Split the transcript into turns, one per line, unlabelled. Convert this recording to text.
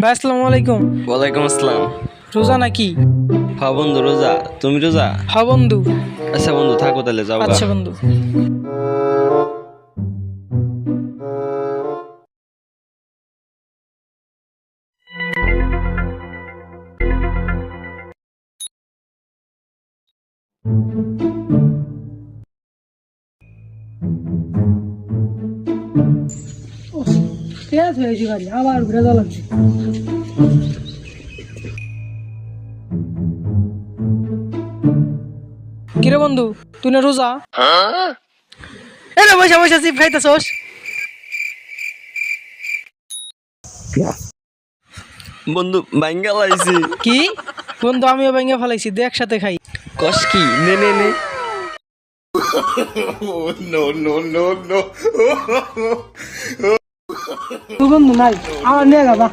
ভাই আসসালামু আলাইকুম।
ওয়ালাইকুম আসসালাম।
রোজা নাকি?
হ্যাঁ বন্ধু রোজা। তুমি রোজা?
হ্যাঁ বন্ধু।
আচ্ছা বন্ধু থাকো তাহলে, যাও গা।
আচ্ছা বন্ধু। আবার ঘুরে যাওয়া লাগছে। কিরে বন্ধু, তুই না রোজা? এরে বসে বসে চিপ খাইতেছস?
বন্ধু বাইঙ্গা লাইছি।
কি বন্ধু, আমিও ভেঙে ফেলাইছি, দে একসাথে খাই।
কস কি? নে নে নে।
বন্ধু নাই, আমার নিয়ে গা।